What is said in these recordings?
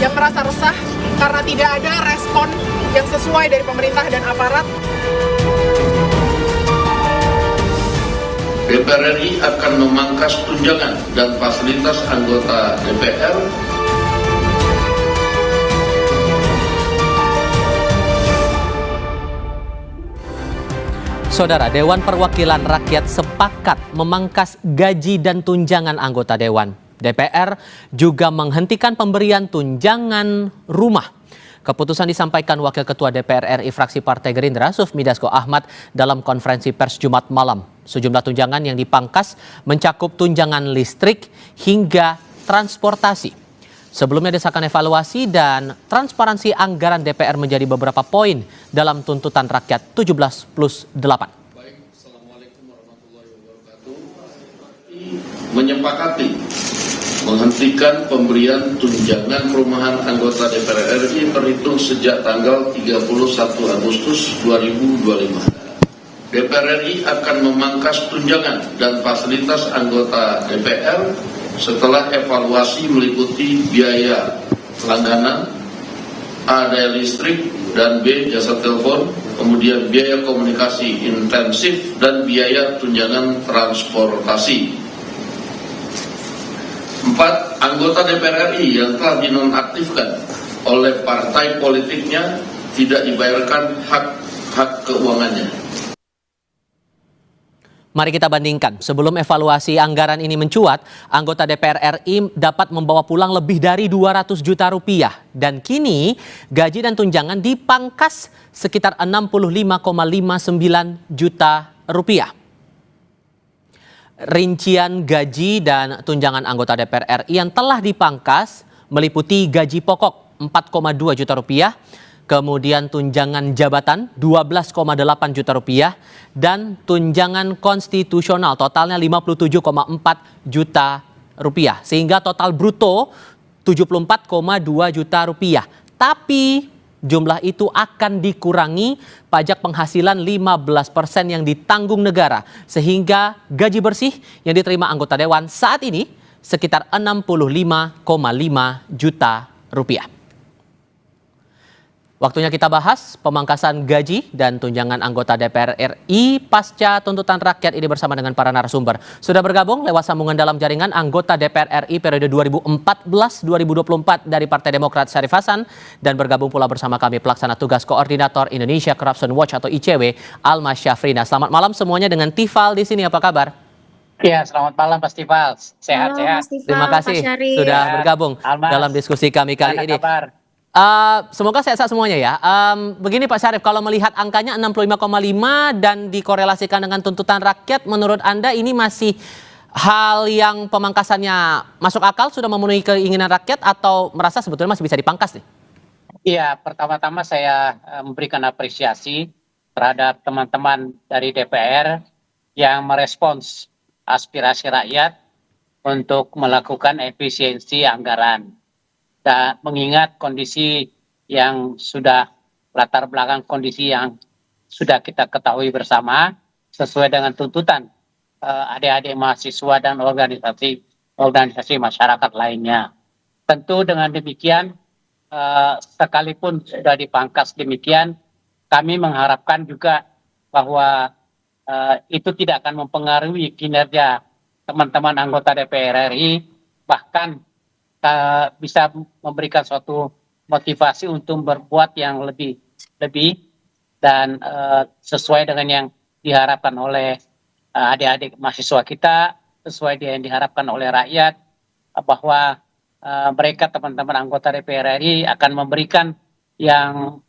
yang merasa resah karena tidak ada respon yang sesuai dari pemerintah dan aparat. DPR RI akan memangkas tunjangan dan fasilitas anggota DPR. Saudara, Dewan Perwakilan Rakyat sepakat memangkas gaji dan tunjangan anggota Dewan. DPR juga menghentikan pemberian tunjangan rumah. Keputusan disampaikan Wakil Ketua DPR RI fraksi Partai Gerindra Sufmi Dasko Ahmad dalam konferensi pers Jumat malam. Sejumlah tunjangan yang dipangkas mencakup tunjangan listrik hingga transportasi. Sebelumnya desakan evaluasi dan transparansi anggaran DPR menjadi beberapa poin dalam tuntutan rakyat 17+8. Baik, Assalamualaikum warahmatullahi wabarakatuh. Menyepakati menghentikan pemberian tunjangan perumahan anggota DPR RI terhitung sejak tanggal 31 Agustus 2025. DPR RI akan memangkas tunjangan dan fasilitas anggota DPR setelah evaluasi meliputi biaya langganan, A daya listrik, dan B jasa telepon, kemudian biaya komunikasi intensif dan biaya tunjangan transportasi. 4. Anggota DPR RI yang telah dinonaktifkan oleh partai politiknya tidak dibayarkan hak keuangannya. Mari kita bandingkan. Sebelum evaluasi anggaran ini mencuat, anggota DPR RI dapat membawa pulang lebih dari 200 juta rupiah. Dan kini gaji dan tunjangan dipangkas sekitar 65,59 juta rupiah. Rincian gaji dan tunjangan anggota DPR RI yang telah dipangkas meliputi gaji pokok 4,2 juta rupiah, kemudian tunjangan jabatan 12,8 juta rupiah, dan tunjangan konstitusional totalnya 57,4 juta rupiah. Sehingga total bruto 74,2 juta rupiah. Tapi jumlah itu akan dikurangi pajak penghasilan 15% yang ditanggung negara. Sehingga gaji bersih yang diterima anggota Dewan saat ini sekitar 65,5 juta rupiah. Waktunya kita bahas pemangkasan gaji dan tunjangan anggota DPR RI pasca tuntutan rakyat ini bersama dengan para narasumber. Sudah bergabung lewat sambungan dalam jaringan anggota DPR RI periode 2014-2024 dari Partai Demokrat Syarif Hasan, dan bergabung pula bersama kami pelaksana tugas koordinator Indonesia Corruption Watch atau ICW, Alma Syafrina. Selamat malam semuanya dengan Tifal di sini. Apa kabar? Ya, selamat malam Mas Tifal. Sehat-sehat. Terima kasih sudah bergabung dalam diskusi kami kali ini. Kabar? Semoga sehat-sehat semuanya ya. Begini Pak Syarif, kalau melihat angkanya 65,5 dan dikorelasikan dengan tuntutan rakyat, menurut Anda ini masih hal yang pemangkasannya masuk akal, sudah memenuhi keinginan rakyat, atau merasa sebetulnya masih bisa dipangkas nih? Iya, pertama-tama saya memberikan apresiasi terhadap teman-teman dari DPR yang merespons aspirasi rakyat untuk melakukan efisiensi anggaran. Dan mengingat kondisi yang sudah latar belakang kondisi yang sudah kita ketahui bersama sesuai dengan tuntutan adik-adik mahasiswa dan organisasi masyarakat lainnya. Tentu dengan demikian, sekalipun sudah dipangkas demikian, kami mengharapkan juga bahwa itu tidak akan mempengaruhi kinerja teman-teman anggota DPR RI, bahkan bisa memberikan suatu motivasi untuk berbuat yang lebih dan sesuai dengan yang diharapkan oleh adik-adik mahasiswa kita, sesuai dengan yang diharapkan oleh rakyat, bahwa mereka teman-teman anggota DPR RI akan memberikan yang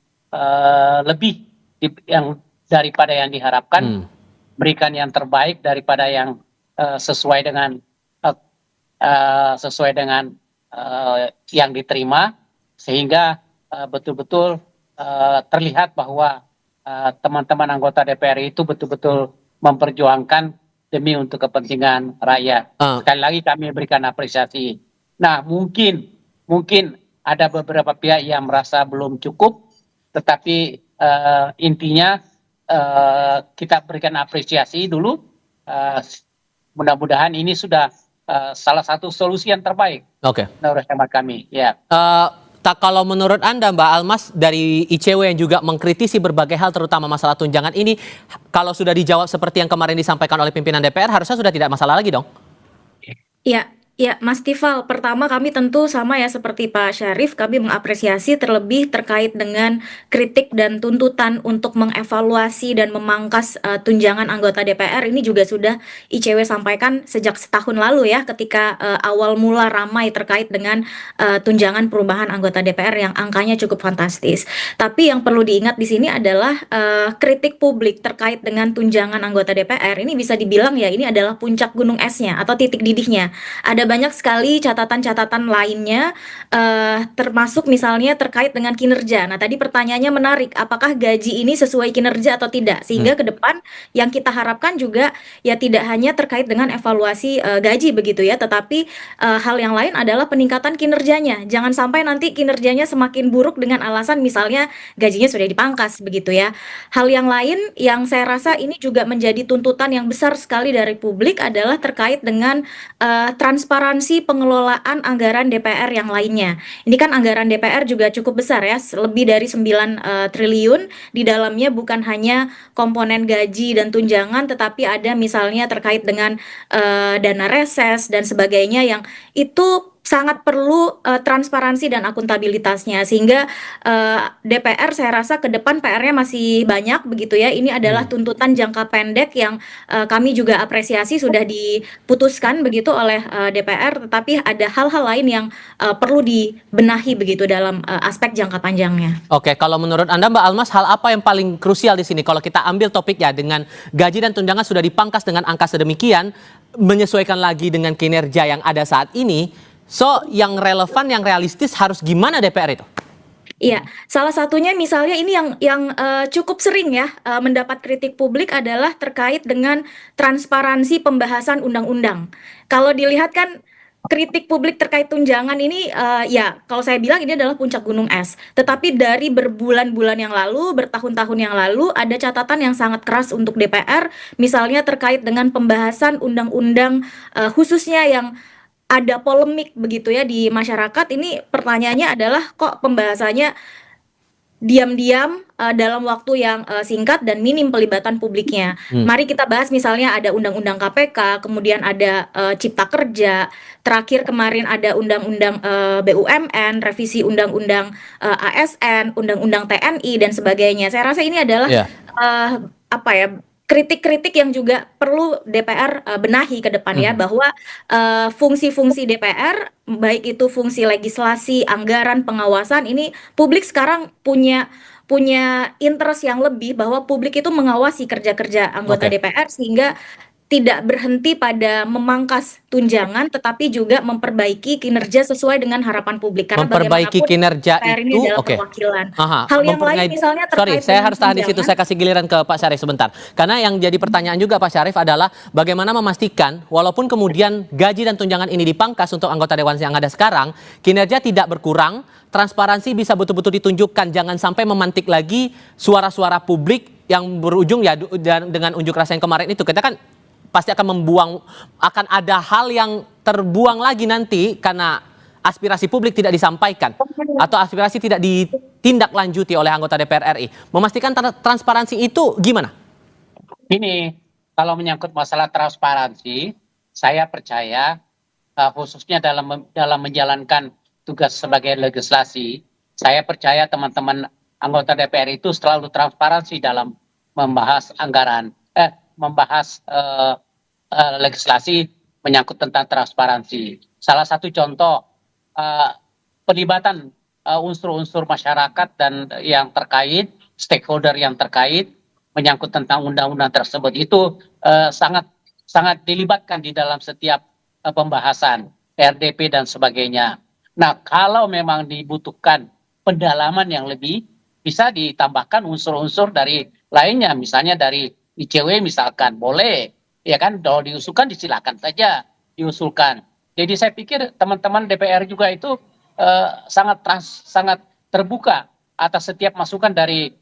lebih yang daripada yang diharapkan, berikan yang terbaik daripada yang sesuai dengan yang diterima, sehingga betul-betul terlihat bahwa teman-teman anggota DPR itu betul-betul memperjuangkan demi untuk kepentingan rakyat. Sekali lagi kami berikan apresiasi. Nah, mungkin ada beberapa pihak yang merasa belum cukup, tetapi intinya kita berikan apresiasi dulu. Mudah-mudahan ini sudah salah satu solusi yang terbaik menurut hemat kami. Ya. Tak, kalau menurut Anda Mbak Almas dari ICW yang juga mengkritisi berbagai hal terutama masalah tunjangan ini, kalau sudah dijawab seperti yang kemarin disampaikan oleh pimpinan DPR harusnya sudah tidak masalah lagi dong? Ya, ya, Mas Tifal. Pertama kami tentu sama ya seperti Pak Syarif, kami mengapresiasi terlebih terkait dengan kritik dan tuntutan untuk mengevaluasi dan memangkas tunjangan anggota DPR ini juga sudah ICW sampaikan sejak setahun lalu ya, ketika awal mula ramai terkait dengan tunjangan perubahan anggota DPR yang angkanya cukup fantastis. Tapi yang perlu diingat di sini adalah kritik publik terkait dengan tunjangan anggota DPR ini bisa dibilang ya ini adalah puncak gunung esnya atau titik didihnya. Ada banyak sekali catatan-catatan lainnya, termasuk misalnya terkait dengan kinerja. Nah, tadi pertanyaannya menarik, apakah gaji ini sesuai kinerja atau tidak? Sehingga ke depan yang kita harapkan juga ya tidak hanya terkait dengan evaluasi gaji begitu ya, tetapi hal yang lain adalah peningkatan kinerjanya. Jangan sampai nanti kinerjanya semakin buruk dengan alasan misalnya gajinya sudah dipangkas begitu ya. Hal yang lain yang saya rasa ini juga menjadi tuntutan yang besar sekali dari publik adalah terkait dengan transparansi pengelolaan anggaran DPR yang lainnya. Ini kan anggaran DPR juga cukup besar ya, lebih dari 9 triliun. Di dalamnya bukan hanya komponen gaji dan tunjangan, tetapi ada misalnya terkait dengan dana reses dan sebagainya yang itu sangat perlu transparansi dan akuntabilitasnya, sehingga DPR saya rasa ke depan PR-nya masih banyak begitu ya. Ini adalah tuntutan jangka pendek yang kami juga apresiasi sudah diputuskan begitu oleh DPR, tetapi ada hal-hal lain yang perlu dibenahi begitu dalam aspek jangka panjangnya. Oke, kalau menurut Anda Mbak Almas, hal apa yang paling krusial di sini? Kalau kita ambil topik ya, dengan gaji dan tunjangan sudah dipangkas dengan angka sedemikian, menyesuaikan lagi dengan kinerja yang ada saat ini. So, yang relevan, yang realistis harus gimana DPR itu? Iya, salah satunya misalnya ini yang cukup sering ya mendapat kritik publik adalah terkait dengan transparansi pembahasan undang-undang. Kalau dilihat kan kritik publik terkait tunjangan ini ya kalau saya bilang ini adalah puncak gunung es. Tetapi dari berbulan-bulan yang lalu, bertahun-tahun yang lalu ada catatan yang sangat keras untuk DPR, misalnya terkait dengan pembahasan undang-undang khususnya yang ada polemik begitu ya di masyarakat. Ini pertanyaannya adalah kok pembahasannya diam-diam dalam waktu yang singkat dan minim pelibatan publiknya. Mari kita bahas misalnya ada undang-undang KPK, kemudian ada Cipta Kerja, terakhir kemarin ada undang-undang BUMN, revisi undang-undang ASN, undang-undang TNI dan sebagainya. Saya rasa ini adalah apa ya, kritik-kritik yang juga perlu DPR benahi ke depan ya, bahwa fungsi-fungsi DPR baik itu fungsi legislasi, anggaran, pengawasan, ini publik sekarang punya interest yang lebih bahwa publik itu mengawasi kerja-kerja anggota DPR sehingga tidak berhenti pada memangkas tunjangan, tetapi juga memperbaiki kinerja sesuai dengan harapan publik. Karena memperbaiki kinerja ini itu, adalah perwakilan. Hal yang lain misalnya terkait saya harus tahan di situ, saya kasih giliran ke Pak Syarif sebentar. Karena yang jadi pertanyaan juga Pak Syarif adalah bagaimana memastikan walaupun kemudian gaji dan tunjangan ini dipangkas untuk anggota Dewan yang ada sekarang, kinerja tidak berkurang, transparansi bisa betul-betul ditunjukkan, jangan sampai memantik lagi suara-suara publik yang berujung ya dengan unjuk rasa yang kemarin itu. Kita kan pasti akan akan ada hal yang terbuang lagi nanti karena aspirasi publik tidak disampaikan atau aspirasi tidak ditindaklanjuti oleh anggota DPR RI. Memastikan transparansi itu gimana? Ini kalau menyangkut masalah transparansi, saya percaya khususnya dalam menjalankan tugas sebagai legislasi, saya percaya teman-teman anggota DPR itu selalu transparansi dalam membahas anggaran, membahas legislasi menyangkut tentang transparansi. Salah satu contoh pelibatan unsur-unsur masyarakat dan yang terkait, stakeholder yang terkait menyangkut tentang undang-undang tersebut itu sangat dilibatkan di dalam setiap pembahasan RDP dan sebagainya. Nah, kalau memang dibutuhkan pendalaman yang lebih, bisa ditambahkan unsur-unsur dari lainnya, misalnya dari ICW misalkan, boleh, ya kan, kalau diusulkan disilakan saja diusulkan. Jadi saya pikir teman-teman DPR juga itu sangat terbuka atas setiap masukan dari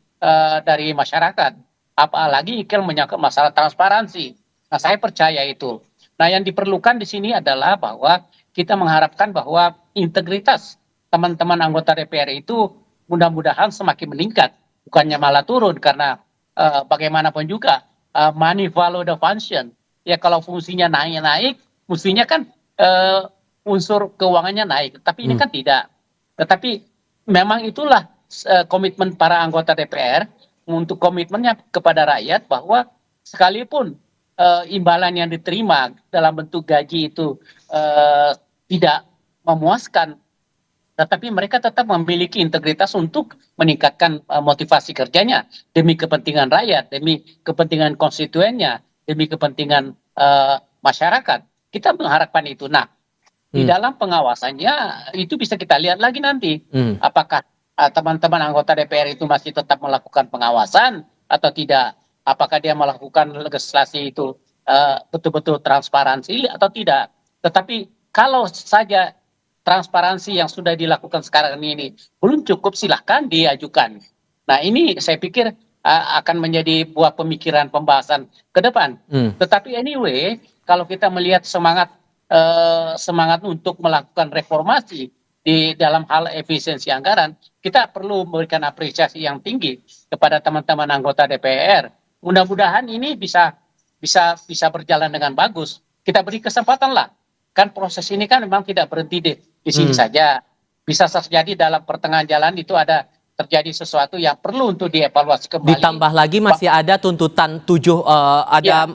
masyarakat, apalagi menyangkut masalah transparansi. Nah, saya percaya itu. Nah, yang diperlukan di sini adalah bahwa kita mengharapkan bahwa integritas teman-teman anggota DPR itu mudah-mudahan semakin meningkat, bukannya malah turun karena bagaimanapun juga money follow the function. Ya kalau fungsinya naik, mestinya kan unsur keuangannya naik, tapi ini kan tidak. Tetapi memang itulah komitmen para anggota DPR untuk komitmennya kepada rakyat bahwa sekalipun imbalan yang diterima dalam bentuk gaji itu tidak memuaskan, tetapi mereka tetap memiliki integritas untuk meningkatkan motivasi kerjanya demi kepentingan rakyat, demi kepentingan konstituennya, demi kepentingan masyarakat. Kita mengharapkan itu. Nah, di dalam pengawasannya itu bisa kita lihat lagi nanti, apakah teman-teman anggota DPR itu masih tetap melakukan pengawasan atau tidak, apakah dia melakukan legislasi itu betul-betul transparansi atau tidak. Tetapi kalau saja transparansi yang sudah dilakukan sekarang ini belum cukup, silahkan diajukan. Nah ini saya pikir akan menjadi buah pemikiran pembahasan ke depan. Tetapi anyway, kalau kita melihat semangat untuk melakukan reformasi di dalam hal efisiensi anggaran, kita perlu memberikan apresiasi yang tinggi kepada teman-teman anggota DPR. Mudah-mudahan ini bisa berjalan dengan bagus. Kita beri kesempatan lah. Kan proses ini kan memang tidak berhenti di sini saja. Bisa terjadi dalam pertengahan jalan itu ada terjadi sesuatu yang perlu untuk dievaluasi kembali. Ditambah lagi masih ada tuntutan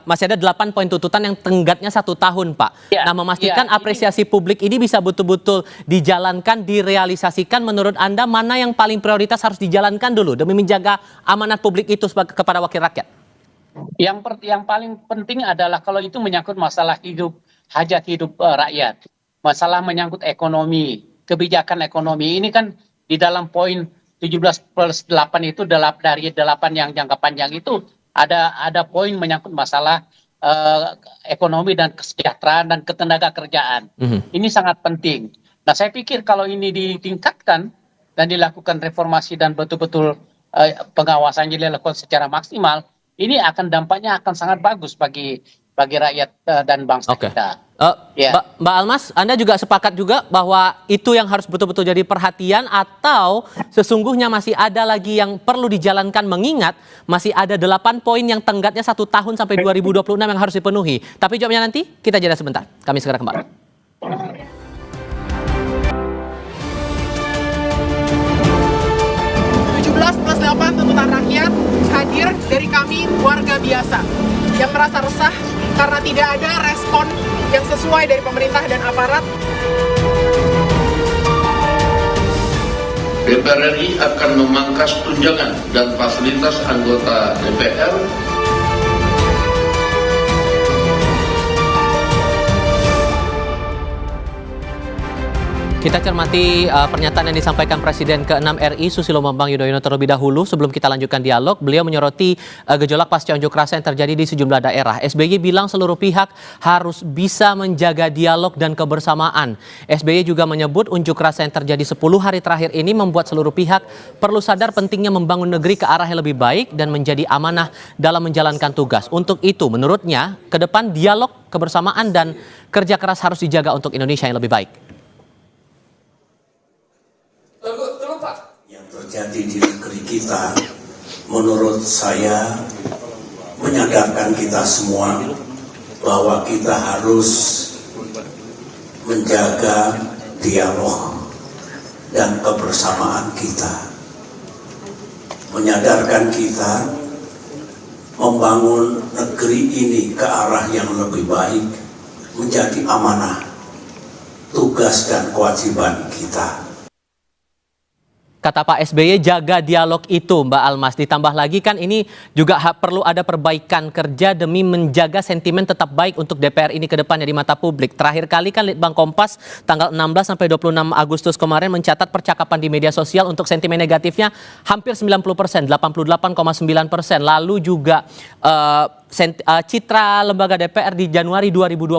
masih ada 8 poin tuntutan yang tenggatnya 1 tahun, Pak. Nah, memastikan apresiasi publik ini bisa betul-betul dijalankan, direalisasikan. Menurut Anda mana yang paling prioritas harus dijalankan dulu demi menjaga amanat publik itu kepada wakil rakyat? Yang paling penting adalah kalau itu menyangkut masalah hajat hidup rakyat, masalah menyangkut ekonomi, kebijakan ekonomi ini kan di dalam poin 17+8 itu dari 8 yang jangka panjang itu ada poin menyangkut masalah ekonomi dan kesejahteraan dan ketenaga kerjaan. Ini sangat penting. Nah saya pikir kalau ini ditingkatkan dan dilakukan reformasi dan betul-betul pengawasannya dilakukan secara maksimal, ini dampaknya akan sangat bagus bagi rakyat dan bangsa kita. Mbak Almas, Anda juga sepakat juga bahwa itu yang harus betul-betul jadi perhatian, atau sesungguhnya masih ada lagi yang perlu dijalankan, mengingat masih ada 8 poin yang tenggatnya 1 tahun sampai 2026 yang harus dipenuhi. Tapi jawabnya nanti, kita jeda sebentar. Kami segera kembali. 17+8 tuntutan rakyat hadir dari kami warga biasa yang merasa resah karena tidak ada respon yang sesuai dari pemerintah dan aparat. DPR RI akan memangkas tunjangan dan fasilitas anggota DPR. Kita cermati pernyataan yang disampaikan Presiden ke-6 RI Susilo Bambang Yudhoyono terlebih dahulu. Sebelum kita lanjutkan dialog, beliau menyoroti gejolak pasca unjuk rasa yang terjadi di sejumlah daerah. SBY bilang seluruh pihak harus bisa menjaga dialog dan kebersamaan. SBY juga menyebut unjuk rasa yang terjadi 10 hari terakhir ini membuat seluruh pihak perlu sadar pentingnya membangun negeri ke arah yang lebih baik dan menjadi amanah dalam menjalankan tugas. Untuk itu, menurutnya, ke depan dialog, kebersamaan, dan kerja keras harus dijaga untuk Indonesia yang lebih baik. Yang terjadi di negeri kita, menurut saya, menyadarkan kita semua bahwa kita harus menjaga dialog dan kebersamaan kita. Menyadarkan kita membangun negeri ini ke arah yang lebih baik menjadi amanah, tugas dan kewajiban kita. Kata Pak SBY, jaga dialog itu, Mbak Almas. Ditambah lagi kan ini juga perlu ada perbaikan kerja demi menjaga sentimen tetap baik untuk DPR ini ke depannya di mata publik. Terakhir kali kan Litbang Kompas tanggal 16 sampai 26 Agustus kemarin mencatat percakapan di media sosial untuk sentimen negatifnya hampir 90%, 88,9%. Lalu juga citra lembaga DPR di Januari 2025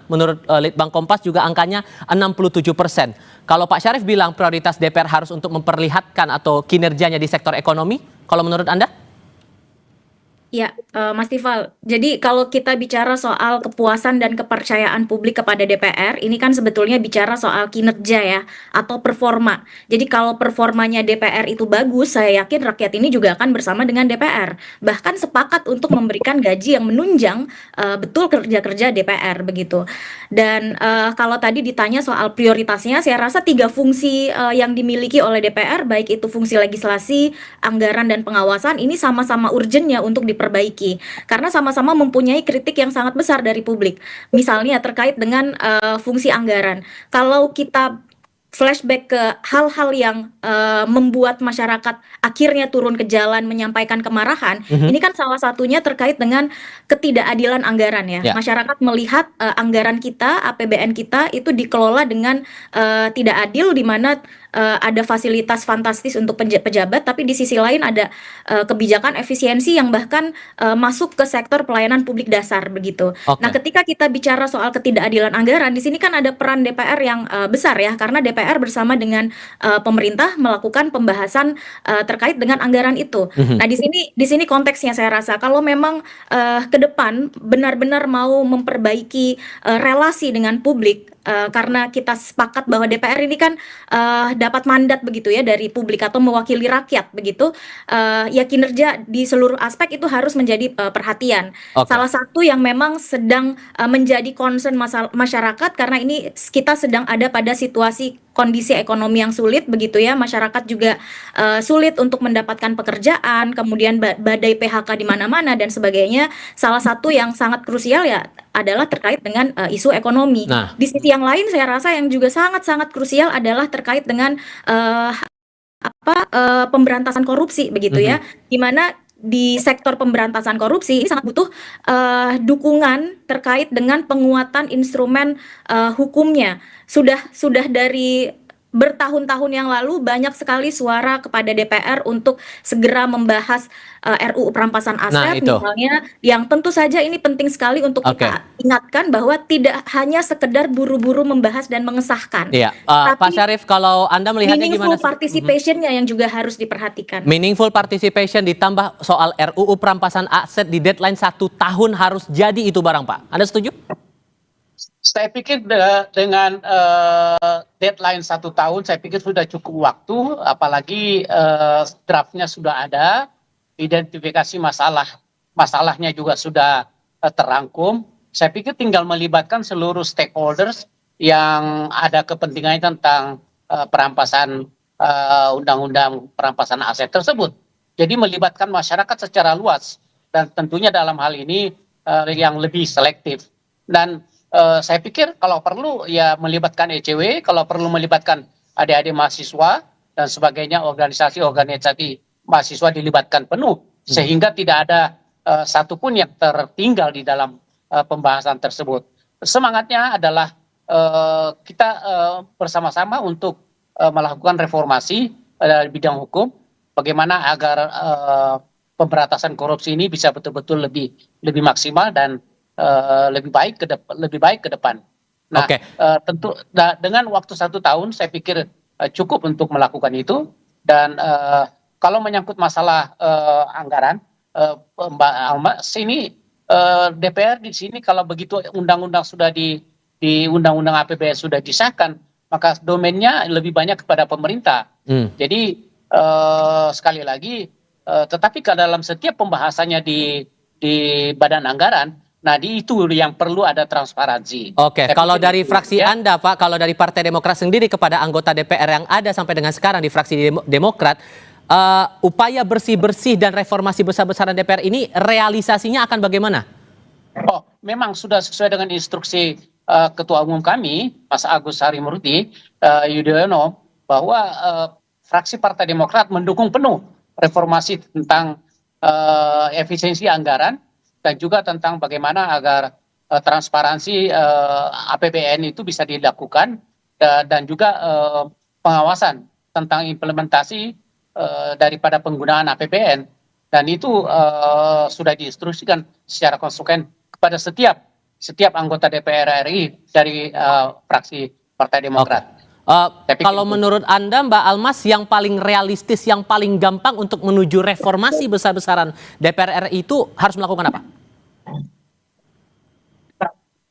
menurut Litbang Kompas juga angkanya 67%. Kalau Pak Syarif bilang prioritas DPR harus untuk memperlihatkan atau kinerjanya di sektor ekonomi, kalau menurut Anda? Ya, Mas Tifal. Jadi kalau kita bicara soal kepuasan dan kepercayaan publik kepada DPR, ini kan sebetulnya bicara soal kinerja ya, atau performa. Jadi kalau performanya DPR itu bagus, saya yakin rakyat ini juga akan bersama dengan DPR. Bahkan sepakat untuk memberikan gaji yang menunjang betul kerja-kerja DPR begitu. Dan kalau tadi ditanya soal prioritasnya, saya rasa 3 fungsi yang dimiliki oleh DPR, baik itu fungsi legislasi, anggaran dan pengawasan, ini sama-sama urgennya untuk diperbaiki karena sama-sama mempunyai kritik yang sangat besar dari publik. Misalnya terkait dengan fungsi anggaran. Kalau kita flashback ke hal-hal yang membuat masyarakat akhirnya turun ke jalan menyampaikan kemarahan, ini kan salah satunya terkait dengan ketidakadilan anggaran ya. Ya. Masyarakat melihat anggaran kita, APBN kita itu dikelola dengan tidak adil, di mana ada fasilitas fantastis untuk pejabat, tapi di sisi lain ada kebijakan efisiensi yang bahkan masuk ke sektor pelayanan publik dasar begitu. Oke. Nah, ketika kita bicara soal ketidakadilan anggaran, di sini kan ada peran DPR yang besar ya, karena DPR bersama dengan pemerintah melakukan pembahasan terkait dengan anggaran itu. Nah, di sini konteksnya saya rasa kalau memang ke depan benar-benar mau memperbaiki relasi dengan publik, karena kita sepakat bahwa DPR ini kan dapat mandat begitu ya dari publik atau mewakili rakyat begitu, ya kinerja di seluruh aspek itu harus menjadi perhatian. Oke. Salah satu yang memang sedang menjadi concern masyarakat, karena ini kita sedang ada pada situasi kondisi ekonomi yang sulit begitu ya, masyarakat juga sulit untuk mendapatkan pekerjaan, kemudian badai PHK di mana-mana dan sebagainya. Salah satu yang sangat krusial ya adalah terkait dengan isu ekonomi. Nah. Di sisi yang lain saya rasa yang juga sangat-sangat krusial adalah terkait dengan pemberantasan korupsi begitu ya, di mana di sektor pemberantasan korupsi ini sangat butuh dukungan terkait dengan penguatan instrumen hukumnya. Sudah dari bertahun-tahun yang lalu banyak sekali suara kepada DPR untuk segera membahas RUU perampasan aset itu. misalnya, yang tentu saja ini penting sekali untuk kita ingatkan bahwa tidak hanya sekedar buru-buru membahas dan mengesahkan. Iya, Tapi Pak Syarif, kalau Anda melihatnya meaningful gimana sih? participation-nya yang juga harus diperhatikan. Meaningful participation ditambah soal RUU perampasan aset di deadline 1 tahun harus jadi itu barang, Pak. Anda setuju? Saya pikir dengan deadline 1 tahun, saya pikir sudah cukup waktu, apalagi draftnya sudah ada, identifikasi masalahnya juga sudah terangkum. Saya pikir tinggal melibatkan seluruh stakeholders yang ada kepentingannya tentang perampasan undang-undang perampasan aset tersebut. Jadi melibatkan masyarakat secara luas dan tentunya dalam hal ini yang lebih selektif. Dan saya pikir kalau perlu ya melibatkan ECW, kalau perlu melibatkan adik-adik mahasiswa dan sebagainya, organisasi mahasiswa dilibatkan penuh sehingga tidak ada satupun yang tertinggal di dalam pembahasan tersebut. Semangatnya adalah kita bersama-sama untuk melakukan reformasi di bidang hukum, bagaimana agar pemberantasan korupsi ini bisa betul-betul lebih maksimal dan lebih baik ke depan. Nah, tentu dengan waktu 1 tahun saya pikir cukup untuk melakukan itu. Dan kalau menyangkut masalah anggaran, Mbak Alma, sini DPR di sini kalau begitu undang-undang sudah di undang-undang APBN sudah disahkan, maka domainnya lebih banyak kepada pemerintah. Jadi sekali lagi, tetapi ke dalam setiap pembahasannya di badan anggaran, nah itu yang perlu ada transparansi. Oke, kalau dari fraksi Anda, Pak, kalau dari Partai Demokrat sendiri kepada anggota DPR yang ada sampai dengan sekarang di fraksi Demokrat, upaya bersih-bersih dan reformasi besar-besaran DPR ini realisasinya akan bagaimana? Oh, memang sudah sesuai dengan instruksi Ketua Umum kami, Mas Agus Harimurti Yudhoyono, bahwa fraksi Partai Demokrat mendukung penuh reformasi tentang efisiensi anggaran dan juga tentang bagaimana agar transparansi APBN itu bisa dilakukan dan juga pengawasan tentang implementasi daripada penggunaan APBN, dan itu sudah diinstruksikan secara konsekuen kepada setiap anggota DPR RI dari fraksi Partai Demokrat. Saya pikir Kalau itu. menurut Anda, Mbak Almas, yang paling realistis, yang paling gampang untuk menuju reformasi besar-besaran DPR RI itu harus melakukan apa?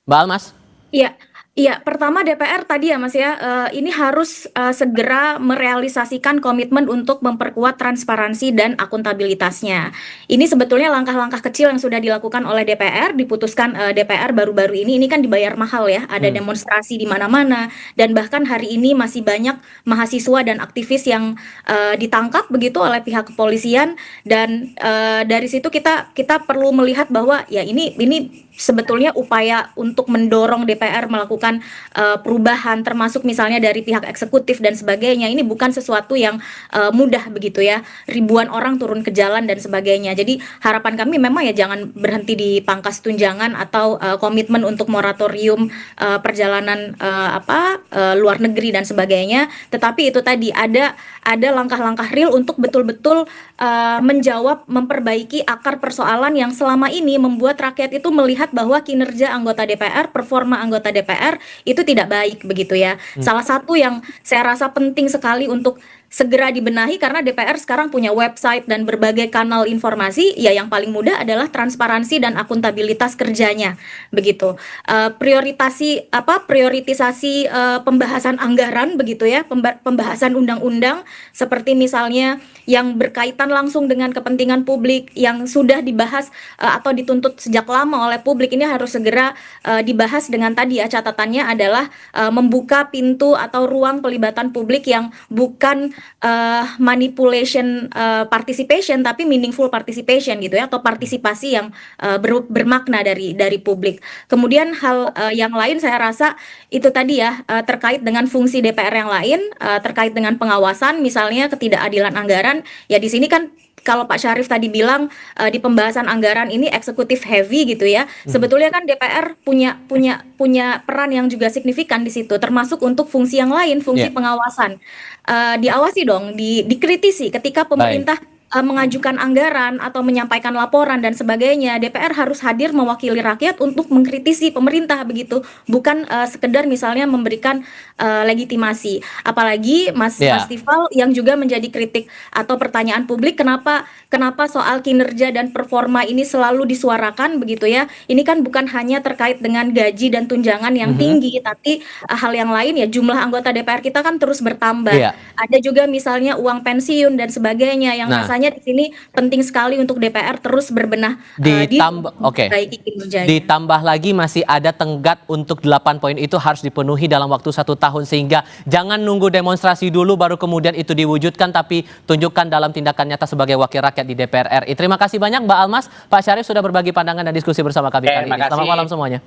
Mbak Almas? Iya, iya. Pertama DPR tadi ya Mas ya, ini harus segera merealisasikan komitmen untuk memperkuat transparansi dan akuntabilitasnya. Ini sebetulnya langkah-langkah kecil yang sudah dilakukan oleh DPR, diputuskan DPR baru-baru ini kan dibayar mahal ya, ada demonstrasi di mana-mana, dan bahkan hari ini masih banyak mahasiswa dan aktivis yang ditangkap begitu oleh pihak kepolisian, dan dari situ kita perlu melihat bahwa ya ini sebetulnya upaya untuk mendorong DPR melakukan perubahan, termasuk misalnya dari pihak eksekutif dan sebagainya. Ini bukan sesuatu yang mudah begitu ya. Ribuan orang turun ke jalan dan sebagainya. Jadi harapan kami memang ya jangan berhenti di pangkas tunjangan atau komitmen untuk moratorium perjalanan luar negeri dan sebagainya. Tetapi itu tadi ada langkah-langkah real untuk betul-betul menjawab, memperbaiki akar persoalan yang selama ini membuat rakyat itu melihat bahwa kinerja anggota DPR, performa anggota DPR itu tidak baik begitu ya. Salah satu yang saya rasa penting sekali untuk segera dibenahi, karena DPR sekarang punya website dan berbagai kanal informasi, ya yang paling mudah adalah transparansi dan akuntabilitas kerjanya begitu. Prioritisasi pembahasan anggaran begitu ya, pembahasan undang-undang seperti misalnya yang berkaitan langsung dengan kepentingan publik yang sudah dibahas atau dituntut sejak lama oleh publik, ini harus segera dibahas dengan tadi ya, catatannya adalah membuka pintu atau ruang pelibatan publik yang bukan manipulation participation, tapi meaningful participation gitu ya, atau partisipasi yang bermakna dari publik. Kemudian hal yang lain saya rasa itu tadi ya, terkait dengan fungsi DPR yang lain, terkait dengan pengawasan, misalnya ketidakadilan anggaran. Ya di sini kan kalau Pak Syarif tadi bilang di pembahasan anggaran ini eksekutif heavy gitu ya. Sebetulnya kan DPR punya peran yang juga signifikan di situ, termasuk untuk fungsi yang lain, fungsi pengawasan. Diawasi dong, dikritisi ketika pemerintah mengajukan anggaran atau menyampaikan laporan dan sebagainya. DPR harus hadir mewakili rakyat untuk mengkritisi pemerintah begitu, bukan sekedar misalnya memberikan legitimasi. Apalagi Mas Tifal yang juga menjadi kritik atau pertanyaan publik, kenapa soal kinerja dan performa ini selalu disuarakan begitu ya. Ini kan bukan hanya terkait dengan gaji dan tunjangan yang tinggi, tapi hal yang lain ya, jumlah anggota DPR kita kan terus bertambah. Ada juga misalnya uang pensiun dan sebagainya yang rasanya di sini penting sekali untuk DPR terus berbenah memperbaiki kinerjanya. Ditambah lagi masih ada tenggat untuk 8 poin itu harus dipenuhi dalam waktu 1 tahun, sehingga jangan nunggu demonstrasi dulu baru kemudian itu diwujudkan, tapi tunjukkan dalam tindakan nyata sebagai wakil rakyat di DPR RI. Terima kasih banyak Mbak Almas, Pak Syarif sudah berbagi pandangan dan diskusi bersama kami kali ini. Selamat malam semuanya.